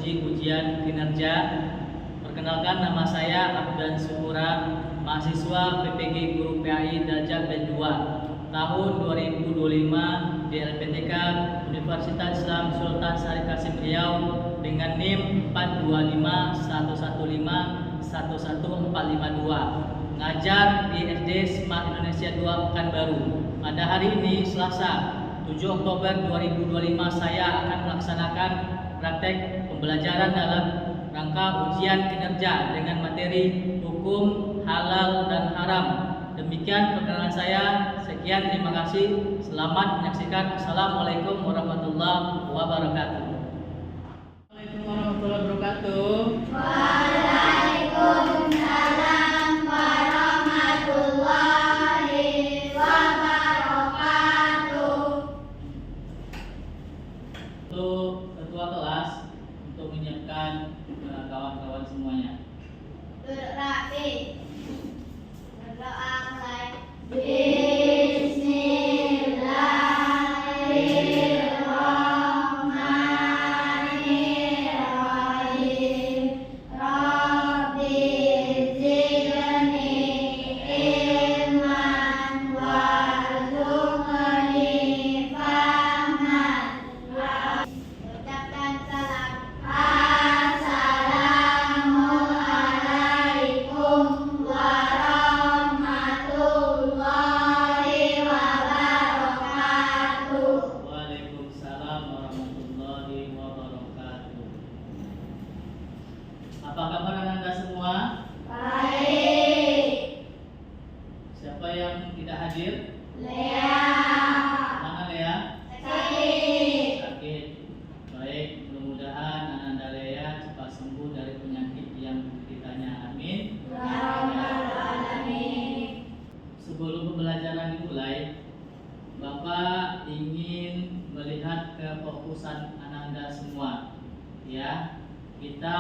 uji ujian kinerja. Perkenalkan, nama saya Abdan Syukura, mahasiswa PPG Guru PAI Darjat B2 tahun 2025 di LPTK Universitas Islam Sultan Syarif Qasim Riau dengan NIM 42511411452. Ngajar di SD Smart Indonesia 2 Pekanbaru. Pada hari ini Selasa 7 Oktober 2025 saya akan melaksanakan praktek pembelajaran dalam rangka ujian kinerja dengan materi hukum halal dan haram. Demikian perkenalan saya. Sekian, terima kasih. Selamat menyaksikan. Assalamualaikum warahmatullahi wabarakatuh. Assalamualaikum warahmatullahi wabarakatuh. Waalaikumsalam warahmatullahi wabarakatuh. Untuk ketua kelas untuk menyiapkan kawan-kawan semuanya. Duduk rapi. Berdoa mulai. Bismillahirrahmanirrahim. Rabbi zidni ilman warzuqni fahman. Ucapkan salam. Assalamualaikum warahmatullahi wabarakatuh. Waalaikumsalam warahmatullahi wabarakatuh. Apa kabar Anda semua? Baik. Siapa yang tidak hadir? Lea. Mana Lea? Sakit. Sakit. Baik, mudah-mudahan Ananda Lea cepat sembuh dari penyakit yang ditanya. Amin. Ya Rabbal Alamin. Sebelum pembelajaran dimulai, Bapak ingin melihat kefokusan Ananda semua. Ya, kita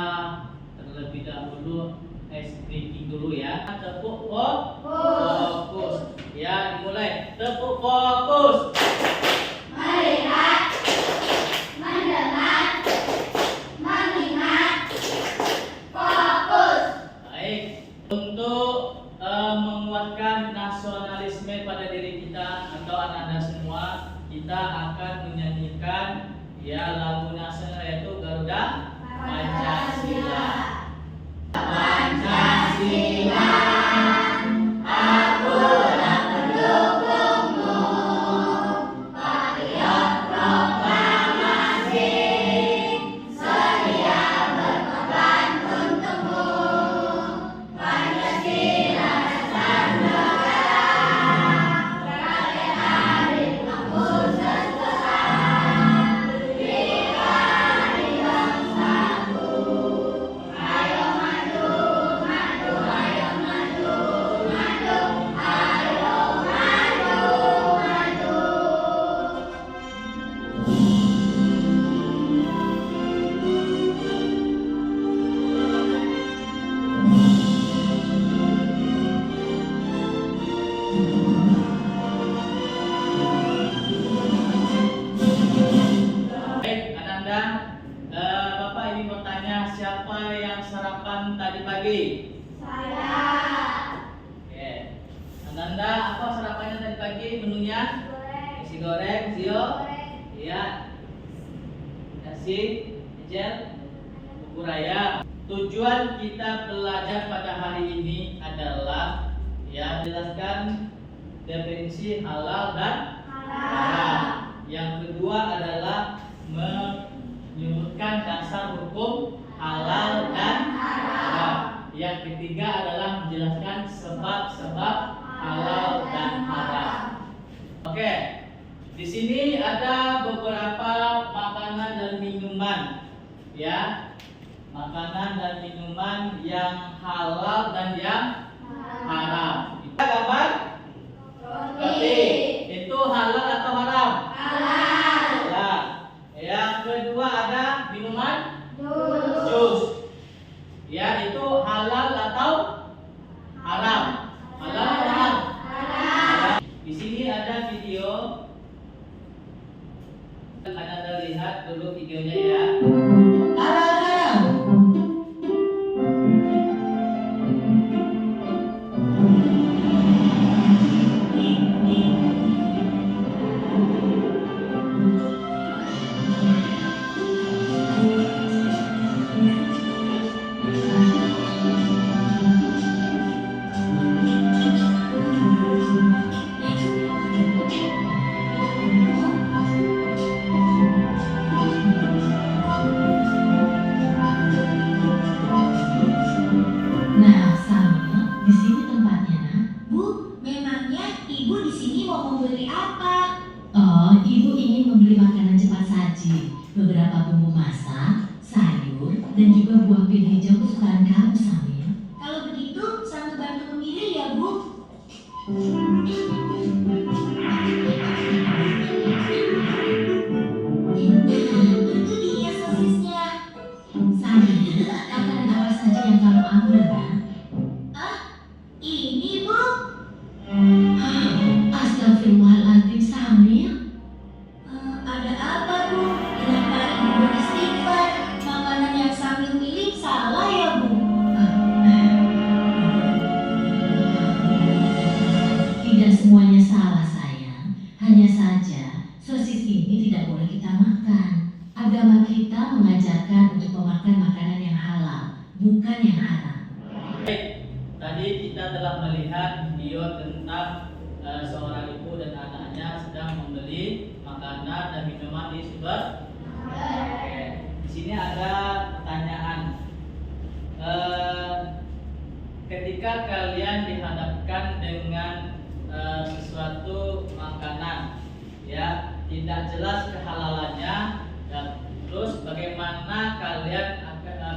terlebih dahulu speaking dulu ya. Tepuk fokus. Ya, dimulai. Tepuk fokus. Melihat, mendengar, mengingat, fokus. Baik, untuk menguatkan nasionalisme pada diri kita atau anak-anak semua, kita akan menyanyikan ya lagu nasional yaitu Garuda Pancasila. Pancasila, akulah pendukungmu, patriot proklamasi, sedia berkorban untukmu. Pancasila dasar negara, rakyat adil makmur sejahtera, berdirilah di bersatu. Ayo maju, maju, ayo maju, maju, ayo maju, maju. Baik, Ananda, Bapak ingin bertanya siapa yang sarapan tadi pagi? Saya. Oke. Ananda, apa sarapannya tadi pagi? Menunya? Nasi goreng, Zio? Iya. Nasi, Ejel, bubur ayam. Tujuan kita belajar pada hari ini adalah ya jelaskan definisi halal dan haram. Yang kedua adalah menyebutkan dasar hukum halal dan haram. Yang ketiga adalah menjelaskan sebab-sebab halal dan haram. Oke, di sini ada beberapa makanan dan minuman, ya, makanan dan minuman yang halal dan yang haram. Kita gambar roti. Itu halal atau haram? Halal. Ya. Yang kedua ada minuman Jus. jus. Ya, itu halal atau haram? Halal atau haram? Halal. Di sini ada video. Anda lihat dulu videonya ya. Halal Itu dia sosisnya. Sani, makanan apa saja yang kamu ambil, Nak? Ah, ini, Bu. Astagfirullahaladzim, Samir. Ada apa, Bu? Kenapa Ibu beristighfar? Makanan yang Samir pilih salah ya, Bu? Tidak semuanya salah, sayang. Hanya saja, sosis ini tidak boleh kita makan. Agama kita mengajarkan untuk memakan makanan yang halal, bukan yang haram. Baik, tadi kita telah melihat video tentang seorang ibu dan anaknya sedang membeli makanan dan minuman di supermarket. Di sini ada pertanyaan. Ketika kalian dihadapkan dengan sesuatu makanan, ya tidak jelas kehalalannya, dan terus bagaimana kalian akan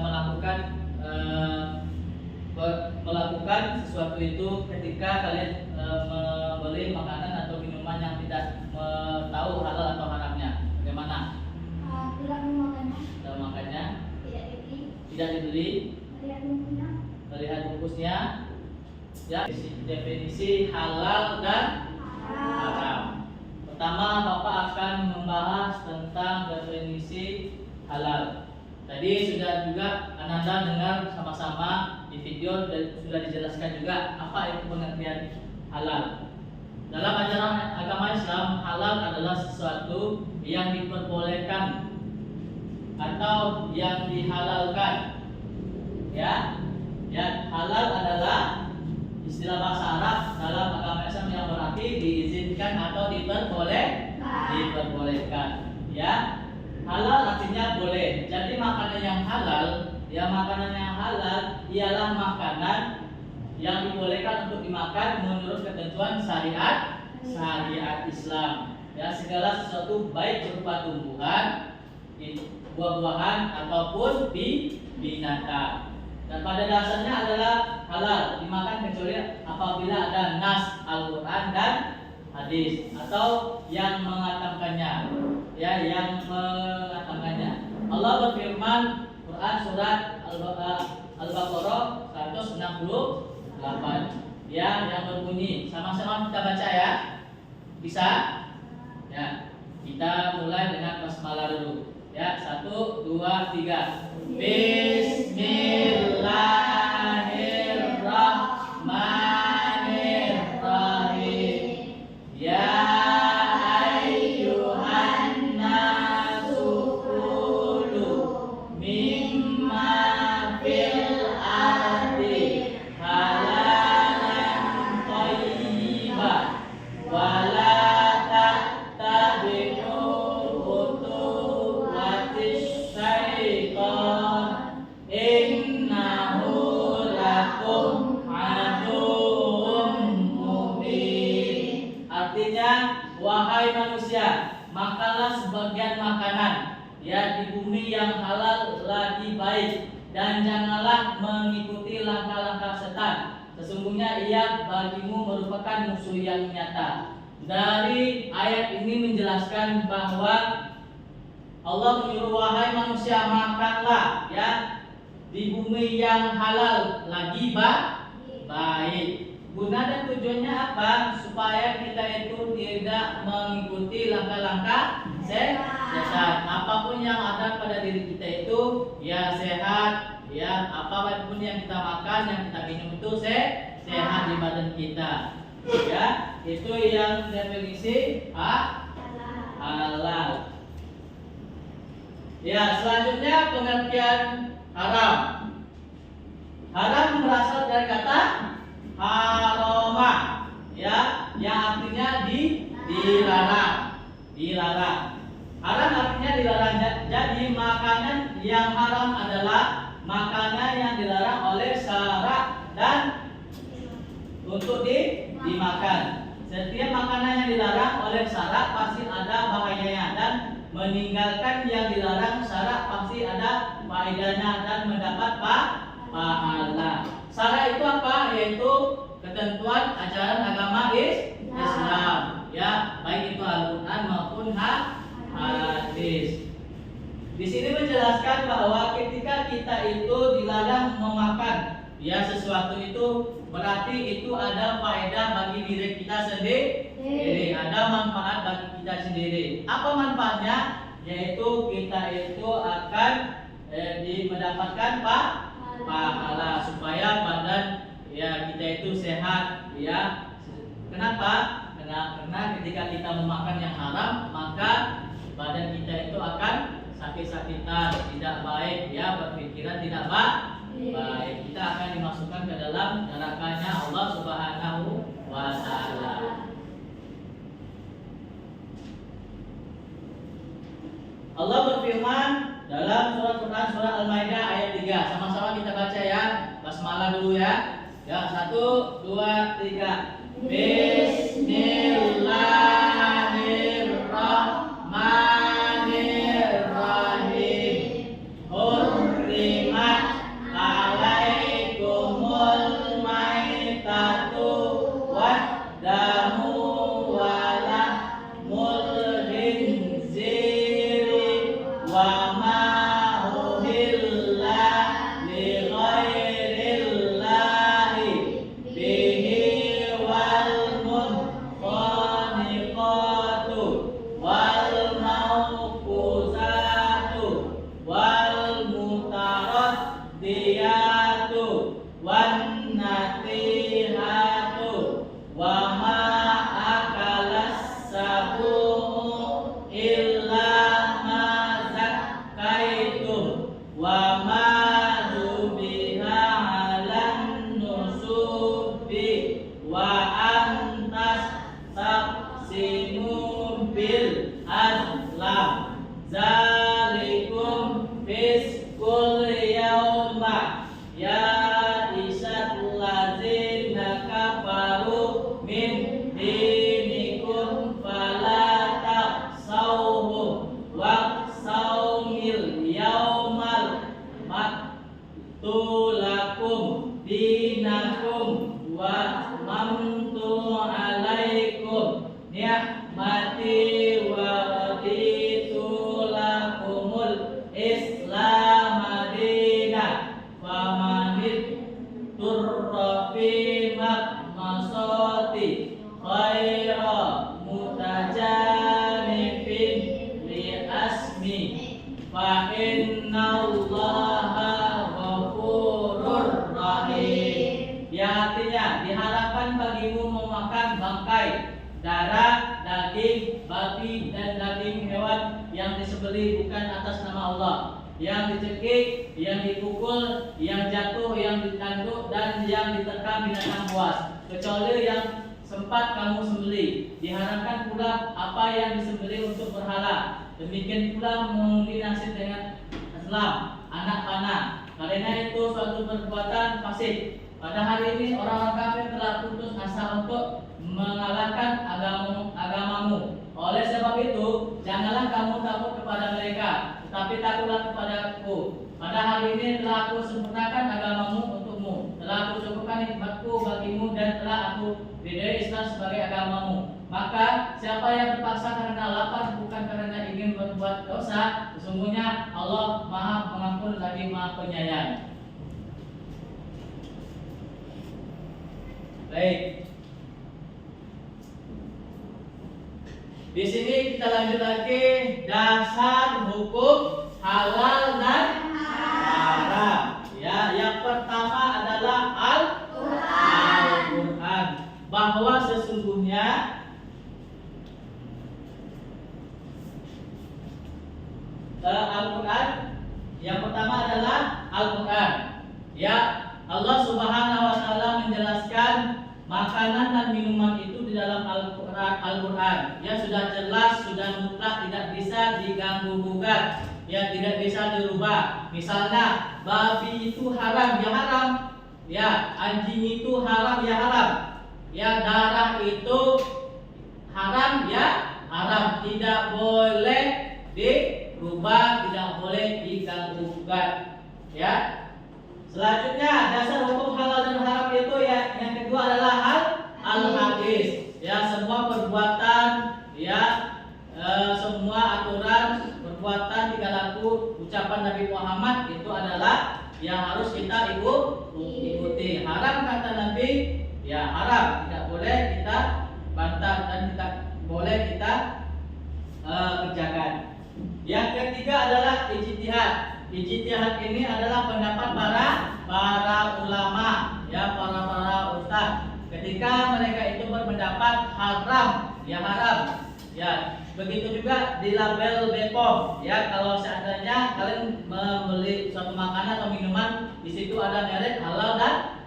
melakukan sesuatu itu ketika kalian membeli makanan atau minuman yang tidak tahu halal atau haramnya? Bagaimana? Tidak memakannya. Dalam makannya Tidak dibeli. tidak dibeli, Lihat bumbunya. melihat bungkusnya, ya. Definisi halal dan haram. Pertama, Bapak akan membahas tentang definisi halal. Tadi sudah juga Ananda dengar sama-sama di video dan sudah dijelaskan juga apa itu pengertian halal. Dalam ajaran agama Islam, halal adalah sesuatu yang diperbolehkan atau yang dihalalkan. Ya, halal adalah istilah bahasa Arab dalam agama Islam yang berarti diizinkan atau diperbolehkan. Ya, halal artinya boleh. Jadi makanan yang halal, ialah makanan yang dibolehkan untuk dimakan menurut ketentuan syariat Islam. Ya, segala sesuatu baik berupa tumbuhan, buah-buahan ataupun binatang. Dan pada dasarnya adalah halal dimakan kecuali apabila ada nas Al-Quran dan hadis atau yang mengatakannya. Allah berfirman Quran surat Al-Baqarah 168, ya, yang berbunyi, sama-sama kita baca ya. Bisa? Ya. Kita mulai dengan basmalah dulu. Ya, 1, 2, 3. Bismillahirrahmanirrahim. Ya ayyuhan nasu kulu mimma fil ardi halalan thayyiban wa la tattabi'u khutuwatis syaitan innahu lakum aduwwum mubin. Artinya, wahai manusia, makanlah sebagian makanan ya di bumi yang halal lagi baik, dan janganlah mengikuti langkah-langkah setan. Sesungguhnya ia bagimu merupakan musuh yang nyata. Dari ayat ini menjelaskan bahwa Allah menyuruh, wahai manusia, makanlah ya di bumi yang halal lagi baik. Guna dan tujuannya apa? Supaya kita itu tidak mengikuti langkah-langkah sehat. Apapun yang ada pada diri kita itu ya sehat, ya, apapun yang kita makan, yang kita minum itu sehat di badan kita. Ya, itu yang definisi halal. Ya, selanjutnya pengertian haram. Haram berasal dari kata haroma, ya, yang artinya dilarang. Haram artinya dilarang. Jadi makanan yang haram adalah makanan yang dilarang oleh syara dan untuk dimakan. Setiap makanan yang dilarang oleh syara pasti ada bahayanya, dan meninggalkan yang dilarang syara pasti ada faedahnya dan mendapat pahala. Syara itu apa? Yaitu ketentuan ajaran agama Islam. Ya, baik itu Al-Qur'an maupun hadis. Di sini menjelaskan bahwa ketika kita itu dilarang memakan ya sesuatu itu berarti itu ada faedah bagi diri kita sendiri, ada manfaat bagi kita sendiri. Apa manfaatnya? Yaitu kita itu akan mendapatkan pahala supaya badan ya kita itu sehat ya. Kenapa? Karena ketika kita memakan yang haram maka badan kita itu akan sakit-sakitan, tidak baik ya, berpikiran tidak baik. Kita akan dimasukkan ke dalam nerakanya Allah Subhanahu wa taala. Allah berfirman dalam surat Quran surah Al-Maidah ayat 3. Sama-sama kita baca ya. Basmalah dulu ya. Ya, 1 2 3. Bismillahirrahmanirrahim. Hurrimat alaikumul maitatu waddamu walahmul khinziri wa ma uhilla li ghairillahi bihi wal munkhaniqatu wal mawquzatu wal mutaraddiyatu wan natihatu wa ma akalas sabu'u illa ma zakkaitum wa ma zubiha 'alan nusubi wa antas taqsimu bil azlam zalikum fiskul yauma ya isat lazina kafaru min dinikum fala taqsawhum waqsawmil yaumal maktulakum dinakum wa mamtu alaikum ni'mati wa raditu lakumul islam madina famanit turra fi makmasati khaira mutajanifin li asmi fa innallaha ghafurur rahim. Ya, artinya diharapkan bagimu memakan bangkai, darah, daging babi dan daging hewan yang disembelih bukan atas nama Allah, yang dicekik, yang dipukul, yang jatuh, yang ditanduk dan yang diterkam binatang buas, kecuali yang sempat kamu sembelih. Diharapkan pula apa yang disembelih untuk berhala. Demikian pula mengundi nasib dengan azlam, anak panah, karena itu suatu perbuatan fasik. Pada hari ini orang-orang kafir telah putus asa untuk mengalahkan agamamu. Oleh sebab itu, janganlah kamu takut kepada mereka, tetapi takutlah kepadaku. Pada hari ini telah aku sempurnakan agamamu untukmu, telah aku cukupkan nikmatku bagimu dan telah aku ridai Islam sebagai agamamu. Maka siapa yang terpaksa karena lapar bukan karena ingin berbuat dosa, sesungguhnya Allah Maha Pengampun lagi Maha Penyayang. Baik. Di sini kita lanjut lagi dasar hukum halal dan haram. Ya, yang pertama adalah Al-Qur'an. Bahwa sesungguhnya Al-Qur'an yang pertama adalah Al-Qur'an. Ya, Allah Subhanahu wa taala menjelaskan makanan dan minuman itu di dalam Al-Qur'an. Ya, sudah jelas, sudah mutlak, tidak bisa diganggu gugat, ya tidak bisa dirubah. Misalnya babi itu haram, ya haram. Ya, anjing itu haram, ya haram. Ya, darah itu haram, ya haram. Tidak boleh dirubah, tidak boleh diganggu gugat. Ya. Selanjutnya dasar hukum halal dan haram itu ya yang kedua adalah ucapan Nabi Muhammad itu adalah yang harus kita ikuti. Haram kata Nabi, ya haram, tidak boleh kita bantah dan tidak boleh kita kerjakan. Yang ketiga adalah ijtihad. Ijtihad ini adalah pendapat para ulama, ya para ustaz. Ketika mereka itu berpendapat haram, ya haram. Ya, begitu juga di label BPOM. Ya, kalau seandainya kalian membeli suatu makanan atau minuman, di situ ada merek halal dan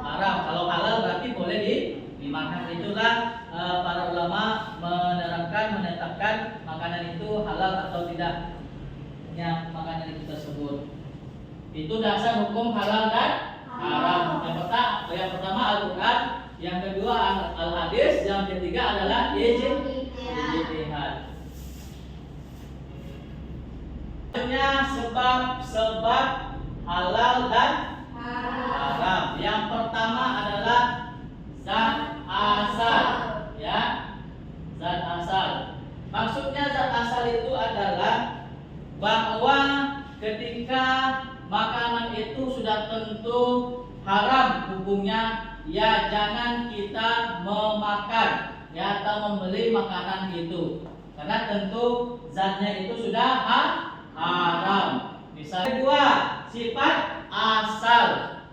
haram. Kalau halal berarti boleh dimakan. Itulah para ulama menetapkan makanan itu halal atau tidak. Ya, makanan itu tersebut. Itu dasar hukum halal dan haram. Yang pertama Al-Quran, yang kedua Al-Hadis, yang ketiga adalah ijtihad. Selanjutnya sebab halal dan haram. Yang pertama adalah zat asal, ya. Zat asal. Maksudnya zat asal itu adalah bahwa ketika makanan itu sudah tentu haram hukumnya, ya jangan kita memakan, ya, atau membeli makanan itu, karena tentu zatnya itu sudah haram. Misalnya kedua, sifat asal,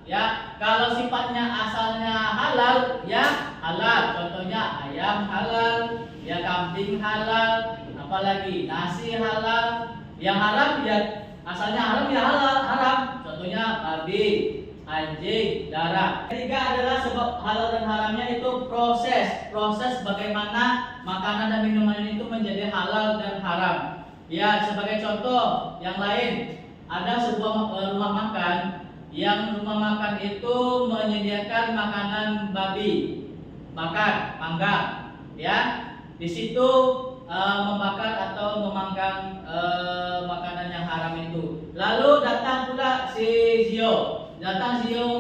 ya. Kalau sifatnya asalnya halal, ya halal. Contohnya ayam halal, ya kambing halal, apalagi nasi halal. Yang haram ya asalnya haram, ya haram. Contohnya babi, anjing, darah. Ketiga adalah sebab halal dan haramnya itu proses bagaimana makanan dan minuman itu menjadi halal dan haram. Ya, sebagai contoh yang lain, ada sebuah rumah makan yang rumah makan itu menyediakan makanan babi, panggang, ya. Di situ membakar atau memanggang makanan yang haram itu. Lalu datang pula Zio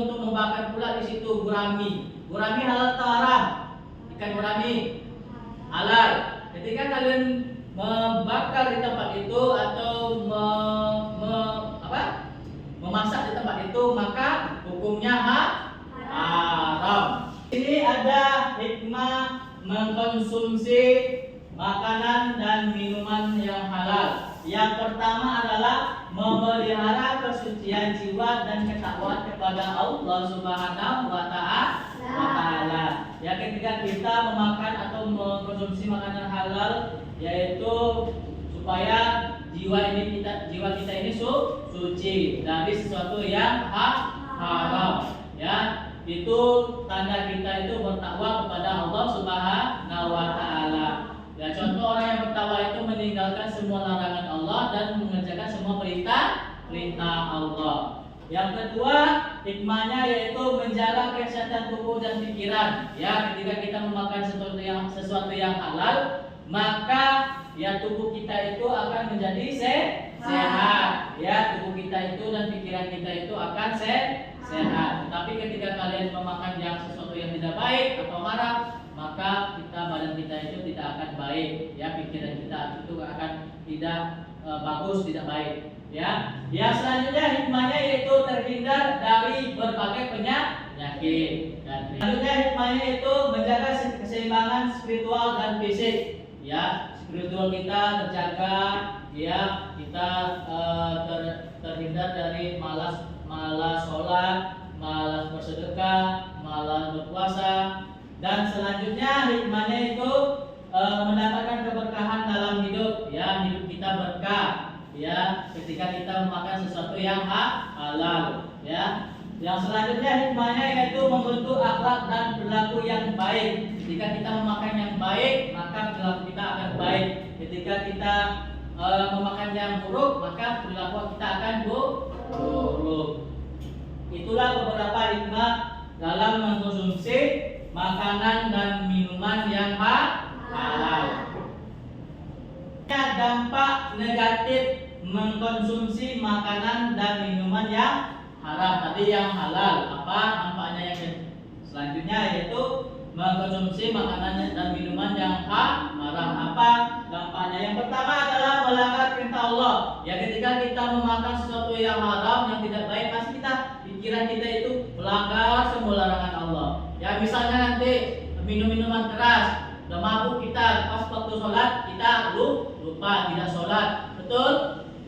untuk membakar pula di situ gurami. Gurami halal atau haram? Ikan gurami halal. Ketika kalian membakar di tempat itu atau memasak di tempat itu, maka hukumnya haram. Ini ada hikmah mengkonsumsi makanan dan minuman yang halal. Yang pertama adalah memelihara kesucian jiwa dan ketakwaan kepada Allah Subhanahu wa Ta'ala. Ya, ketika kita memakan atau mengkonsumsi makanan halal, yaitu supaya jiwa kita ini suci dari sesuatu yang haram. Ya, itu tanda kita itu bertakwa kepada Allah Subhanahu wa Ta'ala. Ya, contoh orang yang bertakwa itu meninggalkan semua larangan Allah dan mengerjakan semua perintah Allah. Yang kedua, hikmahnya yaitu menjaga kesehatan tubuh dan pikiran. Ya, ketika kita memakan sesuatu yang halal, maka ya tubuh kita itu akan menjadi sehat. Ya, tubuh kita itu dan pikiran kita itu akan sehat. Tapi ketika kalian memakan sesuatu yang tidak baik atau haram, maka badan kita itu tidak akan baik, ya, pikiran kita itu akan tidak bagus, tidak baik, ya. Yang selanjutnya hikmahnya yaitu terhindar dari berbagai penyakit. Selanjutnya hikmahnya itu menjaga keseimbangan spiritual dan fisik, ya. Spiritual kita terjaga, ya, kita terhindar dari malas sholat, malas bersedekah, malas berpuasa. Dan selanjutnya hikmahnya itu mendapatkan keberkahan dalam hidup, ya, hidup kita berkah, ya, ketika kita memakan sesuatu yang halal, ya. Yang selanjutnya hikmahnya yaitu membentuk akhlak dan perilaku yang baik. Ketika kita memakan yang baik, maka perilaku kita akan baik. Ketika kita memakan yang buruk, maka perilaku kita akan buruk. Itulah beberapa hikmah dalam mengkonsumsi makanan dan minuman yang halal. Dampak negatif mengkonsumsi makanan dan minuman yang haram. Tadi yang halal, apa dampaknya yang selanjutnya yaitu mengkonsumsi makanan dan minuman yang haram. Apa dampaknya? Yang pertama adalah melanggar perintah Allah. Ya, ketika kita memakan sesuatu yang haram, yang tidak baik, pasti pikiran kita itu melanggar semua larangan Allah. Ya, misalnya nanti minum minuman keras, udah mabuk kita, pas waktu sholat kita lupa tidak sholat. Betul?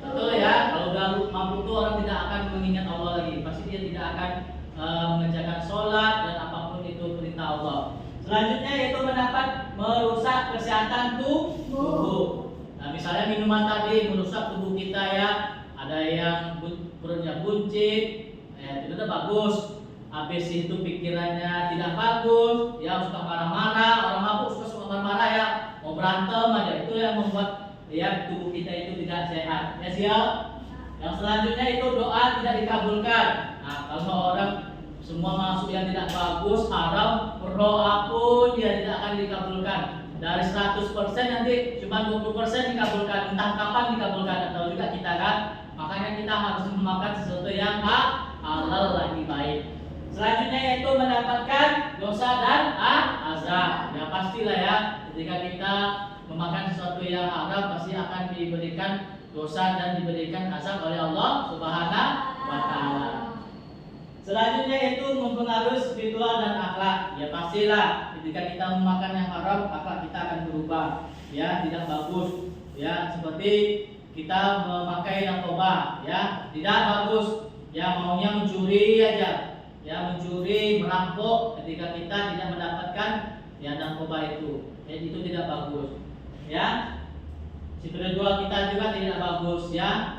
Betul ya. Kalau udah mabuk itu orang tidak akan mengingat Allah lagi. Pasti dia tidak akan mengerjakan sholat dan apapun itu perintah Allah. Selanjutnya yaitu merusak kesehatan tubuh. Nah, misalnya minuman tadi merusak tubuh kita ya. Ada yang perutnya buncit, ya itu tidak bagus. Habis itu pikirannya tidak bagus, ya suka marah-marah. Orang mabuk suka marah-marah ya, mau berantem aja. Itu yang membuat ya tubuh kita itu tidak sehat. Ya siap. Yang selanjutnya itu doa tidak dikabulkan. Nah, kalau orang semua masuk yang tidak bagus, haram, berdoa pun dia tidak akan dikabulkan. Dari 100% nanti cuma 20% dikabulkan. Entah kapan dikabulkan, atau juga kita kan. Makanya kita harus memakan sesuatu yang halal lagi baik. Selanjutnya yaitu mendapatkan dosa dan azab. Ya pastilah ya, ketika kita memakan sesuatu yang haram pasti akan diberikan dosa dan diberikan azab oleh Allah Subhanahu wa taala. Selanjutnya itu mempengaruhi spiritual dan akhlak. Ya pastilah ketika kita memakan yang haram, akhlak kita akan berubah. Ya, tidak bagus. Ya, seperti kita memakai narkoba, ya, tidak bagus. Ya, maunya mencuri aja. Ya, mencuri, merampok ketika kita tidak mendapatkan ya narkoba itu. Ya, itu tidak bagus. Ya. Spiritual kita juga tidak bagus, ya.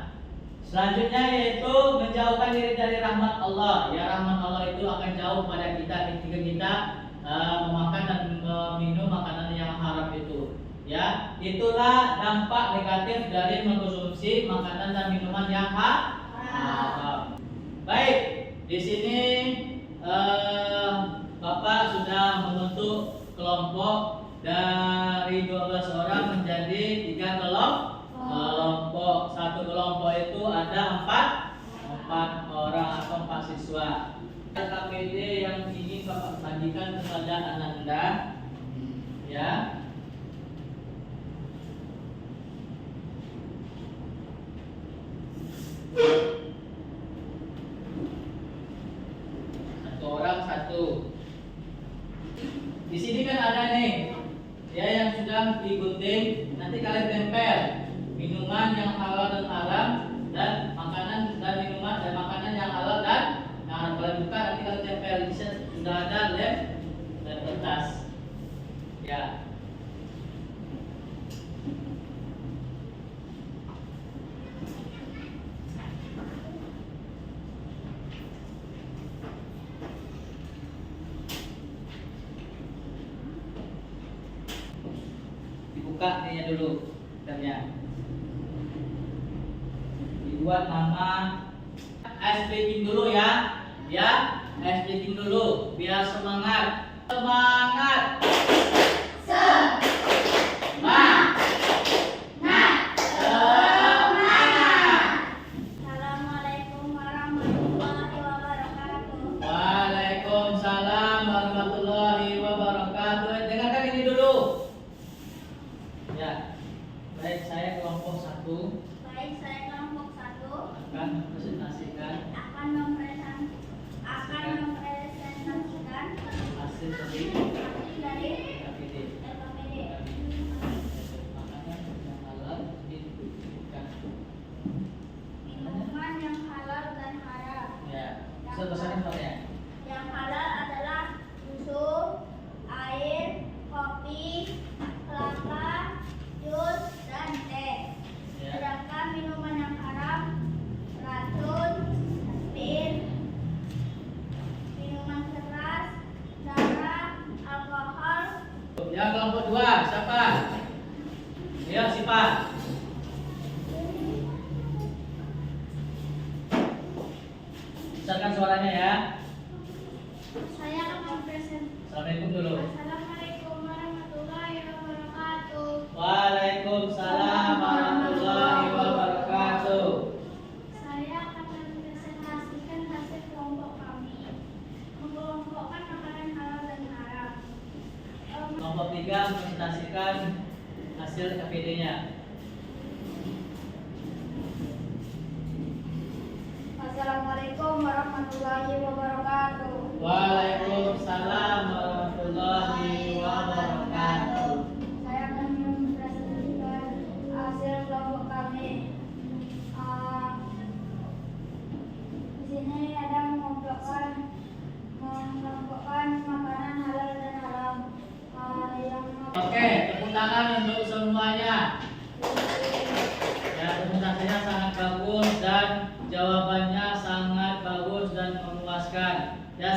Selanjutnya yaitu menjauhkan diri dari rahmat Allah. Ya, rahmat Allah itu akan jauh pada kita ketika kita memakan dan meminum makanan yang haram itu. Ya, itulah dampak negatif dari mengkonsumsi makanan dan minuman yang haram. Baik, di sini Bapak sudah membentuk kelompok dari 12 orang menjadi 3 kelompok. Satu kelompok itu ada 4 orang atau 4 siswa. KPD yang ingin Bapak bagikan kepada Ananda, ya. Satu orang satu. Di sini kan ada nih, ya, yang sudah digunting. Nanti kalian tempel minuman yang halal dan haram, dan makanan dan minuman dan makanan yang halal dan yang haram. Kalian buka, nanti kalian tempel. Bisa sudah ada lem dan kertas. Ya. Dibuka ininya dulu, lemnya. Dibuat nama. Speaking dulu ya. Ya, speaking dulu biar semangat. Semangat. Assalamualaikum warahmatullahi wabarakatuh. Waalaikumsalam warahmatullahi wabarakatuh. Dengarkan ini dulu. Ya. Baik, saya kelompok 1 Baik, saya kelompok 1 akan mempresentasikan akan mempresentasikan hasil dari hasil dari KPD. LKPD. Makanan yang halal dibutuhkan. Minuman yang halal dan haram. Ya, selesai soalnya. Yang halal adalah susu, air, kopi, kelapa, jus, dan teh. Ya. Sedangkan minuman yang haram, racun, bir, minuman keras, darah, alkohol. Ya, kelompok 2 siapa? Ya, Sipa. Besarkan suaranya ya. Saya akan mempresentasikan. Assalamualaikum dulu. Assalamualaikum warahmatullahi wabarakatuh. Waalaikumsalam warahmatullahi wabarakatuh. Saya akan mempresentasikan hasil kelompok kami. Mengelompokkan makanan halal dan haram. ketiga presentasikan hasil KPD-nya. Assalamualaikum warahmatullahi wabarakatuh. Waalaikumsalam warahmatullahi wabarakatuh. Saya akan mempresentasikan hasil kelompok kami. Di sini ada mengelompokkan makanan halal dan haram. Oke, tepuk tangan untuk semuanya. Ya, presentasinya sangat bagus dan jawabannya sangat bagus dan memuaskan. Ya,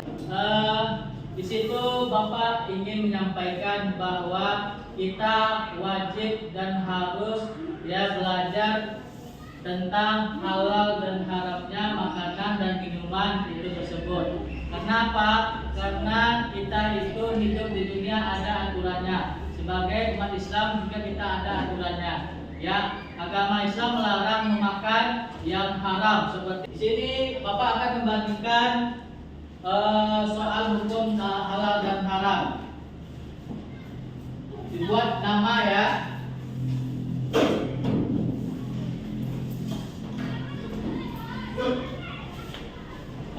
di situ Bapak ingin menyampaikan bahwa kita wajib dan harus belajar tentang halal dan haramnya makanan dan minuman itu tersebut. Kenapa? Karena kita itu hidup di dunia ada aturannya. Sebagai umat Islam juga kita ada aturannya. Ya, agama Islam melarang memakan yang haram. Seperti di sini Bapak akan membandingkan soal hukum halal dan haram. Dibuat nama ya.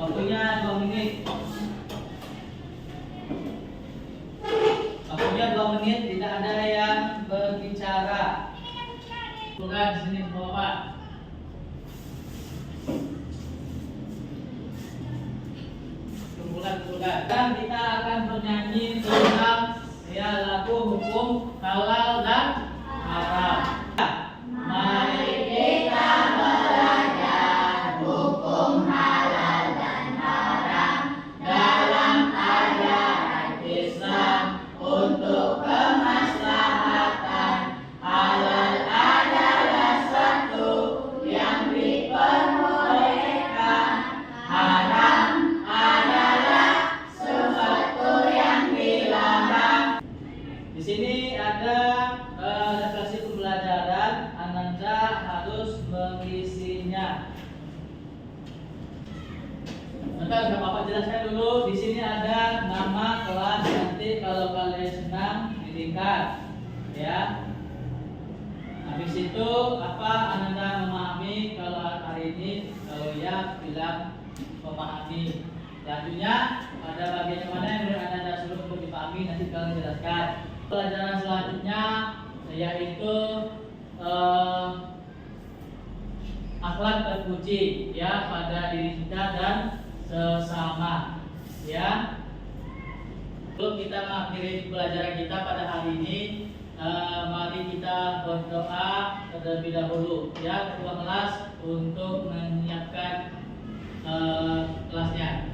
Waktunya 2 menit. Waktunya 2 menit, tidak ada yang berbicara. Bukan di sini semua Pak. Tunggulah. Dan kita akan bernyanyi tentang lagu hukum halal dan haram. Mari kita belajar hukum halal dan haram dalam ajaran Islam untuk kemaslahatan. Halal adalah satu yang diperbolehkan, haram adalah sesuatu yang dilarang. Di sini ada refleksi pembelajaran, Anda harus mengisinya. Bentar, Bapak jelaskan dulu. Di sini ada nama kelas, nanti kalau kalian senang ditingkat, ya. Habis itu apa Anda memahami? Kalau hari ini, kalau ya bilang memahami. Selanjutnya pada bagian mana yang menurut Anda sulit untuk dipahami, nanti kalian jelaskan. Pelajaran selanjutnya yaitu akhlak terpuji ya pada diri kita dan sesama ya. Sebelum kita mengakhiri pelajaran kita pada hari ini, mari kita berdoa terlebih dahulu ya, ketua kelas untuk menyiapkan kelasnya.